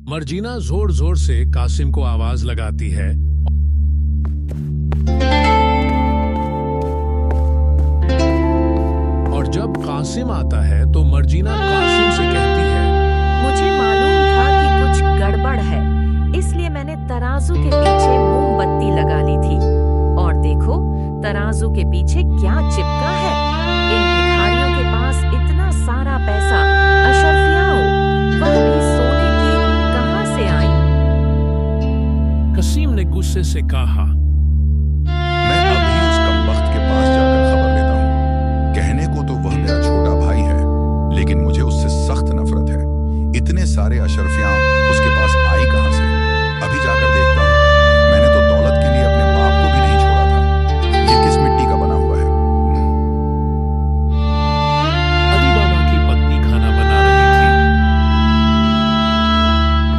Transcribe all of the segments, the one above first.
मर्जीना जोर जोर से कासिम को आवाज लगाती है और जब कासिम आता है तो मर्जीना कासिम से कहती है, मुझे मालूम था कि कुछ गड़बड़ है, इसलिए मैंने तराजू के पीछे मोमबत्ती लगा ली थी। और देखो तराजू के पीछे क्या चिपका है। इन भिखारियों के पास इतना सारा पैसा, अशरफियाओं, वह भी सोने की, कहां से आई? कासिम ने गुस्से से कहा, मैं अभी उस कमबख्त के पास जाकर खबर लेता हूँ। कहने को तो वह मेरा छोटा भाई है, लेकिन मुझे उससे सख्त नफरत है। इतने सारे अशरफियां उसके पास आई कहां से? अभी जाकर देखता हूँ। मैंने तो दौलत के लिए अपने बाप को भी नहीं छोड़ा था। ये किस मिट्टी का बना हुआ है? अली बाबा की पत्नी खाना बना रही थी।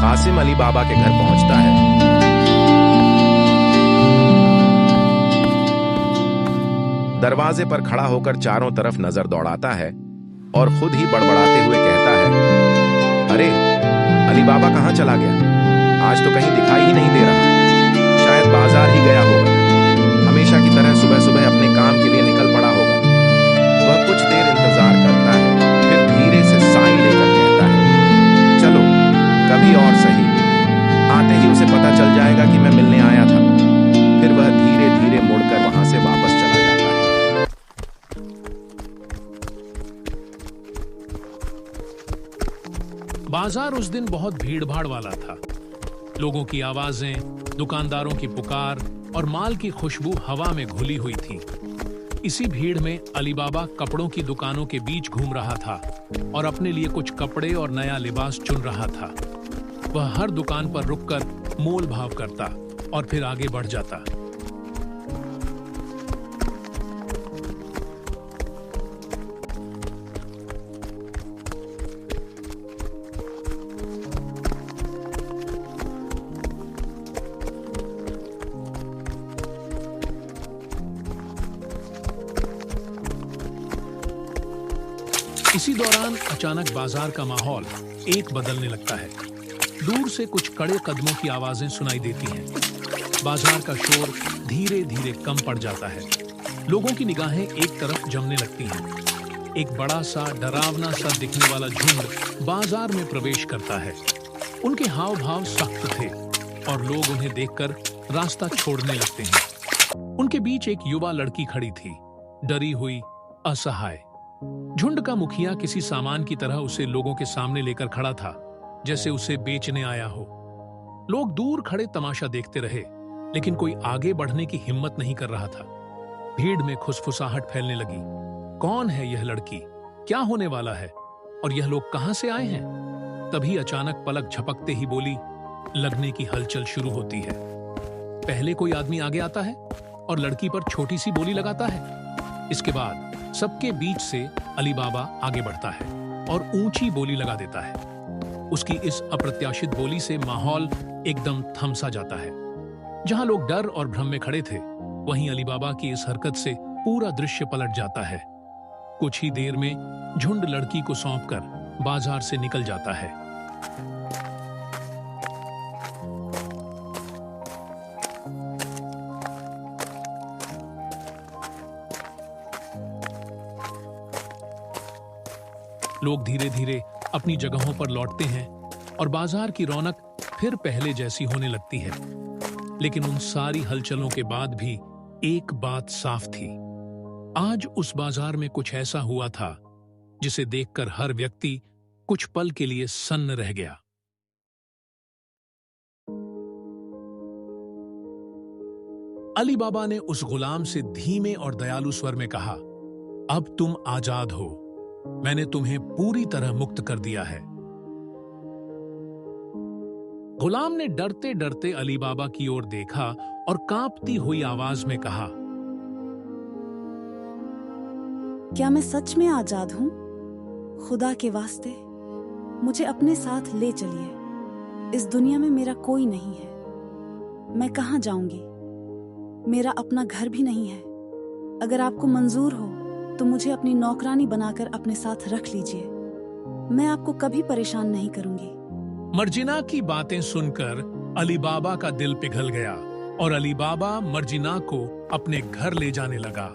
कासिम अली बाबा के घर पहुंचता है। दरवाजे पर खड़ा होकर चारों तरफ नजर दौड़ाता है और खुद ही बड़बड़ाते हुए कहता है, अरे अली बाबा कहाँ चला गया? आज तो कहीं दिखाई ही नहीं दे रहा। शायद बाजार ही गया होगा। हमेशा की तरह सुबह सुबह अपने काम के लिए निकल पड़ा होगा। वह कुछ देर इंतजार करता है, फिर धीरे से साई लेकर कहता है, चलो कभी और सही। आते ही उसे पता चल जाएगा कि मैं मिलने आया था। फिर वह धीरे धीरे मुड़कर वहां से वापस चला जाता है। बाजार उस दिन बहुत भीड़-भाड़ वाला था। लोगों की आवाजें, दुकानदारों की पुकार और माल की खुशबू हवा में घुली हुई थी। इसी भीड़ में अली बाबा कपड़ों की दुकानों के बीच घूम रहा था और अपने लिए कुछ कपड़े और नया लिबास चुन रहा था। वह हर दुकान पर रुककर मोल भाव करता और फिर आगे बढ़ जाता। इसी दौरान अचानक बाजार का माहौल एक बदलने लगता है। दूर से कुछ कड़े कदमों की आवाजें सुनाई देती हैं। बाजार का शोर धीरे धीरे कम पड़ जाता है। लोगों की निगाहें एक तरफ जमने लगती हैं। एक बड़ा सा डरावना सा दिखने वाला झुंड बाजार में प्रवेश करता है। उनके हाव भाव सख्त थे और लोग उन्हें देखकर रास्ता छोड़ने लगते हैं। उनके बीच एक युवा लड़की खड़ी थी, डरी हुई, असहाय। झुंड का मुखिया किसी सामान की तरह उसे लोगों के सामने लेकर खड़ा था, जैसे उसे बेचने आया हो। लोग दूर खड़े तमाशा देखते रहे, लेकिन कोई आगे बढ़ने की हिम्मत नहीं कर रहा था। भीड़ में खुसफुसाहट फैलने लगी। कौन है यह लड़की? क्या होने वाला है? और यह लोग कहां से आए हैं? तभी अचानक पलक झपकते ही बोली लगने की हलचल शुरू होती है। पहले कोई आदमी आगे आता है और लड़की पर छोटी सी बोली लगाता है। इसके बाद सबके बीच से अली बाबा आगे बढ़ता है और ऊंची बोली लगा देता है। उसकी इस अप्रत्याशित बोली से माहौल एकदम थम सा जाता है। जहां लोग डर और भ्रम में खड़े थे, वहीं अली बाबा की इस हरकत से पूरा दृश्य पलट जाता है। कुछ ही देर में झुंड लड़की को सौंपकर बाजार से निकल जाता है। लोग धीरे धीरे अपनी जगहों पर लौटते हैं और बाजार की रौनक फिर पहले जैसी होने लगती है। लेकिन उन सारी हलचलों के बाद भी एक बात साफ थी। आज उस बाजार में कुछ ऐसा हुआ था जिसे देखकर हर व्यक्ति कुछ पल के लिए सन्न रह गया। अली बाबा ने उस गुलाम से धीमे और दयालु स्वर में कहा, अब तुम आजाद हो। मैंने तुम्हें पूरी तरह मुक्त कर दिया है। गुलाम ने डरते डरते अली बाबा की ओर देखा और कांपती हुई आवाज में कहा, क्या मैं सच में आजाद हूं? खुदा के वास्ते मुझे अपने साथ ले चलिए। इस दुनिया में मेरा कोई नहीं है। मैं कहां जाऊंगी? मेरा अपना घर भी नहीं है। अगर आपको मंजूर हो तो मुझे अपनी नौकरानी बनाकर अपने साथ रख लीजिए। मैं आपको कभी परेशान नहीं करूंगी। मर्जिना की बातें सुनकर अली बाबा का दिल पिघल गया और अली बाबा मर्जिना को अपने घर ले जाने लगा।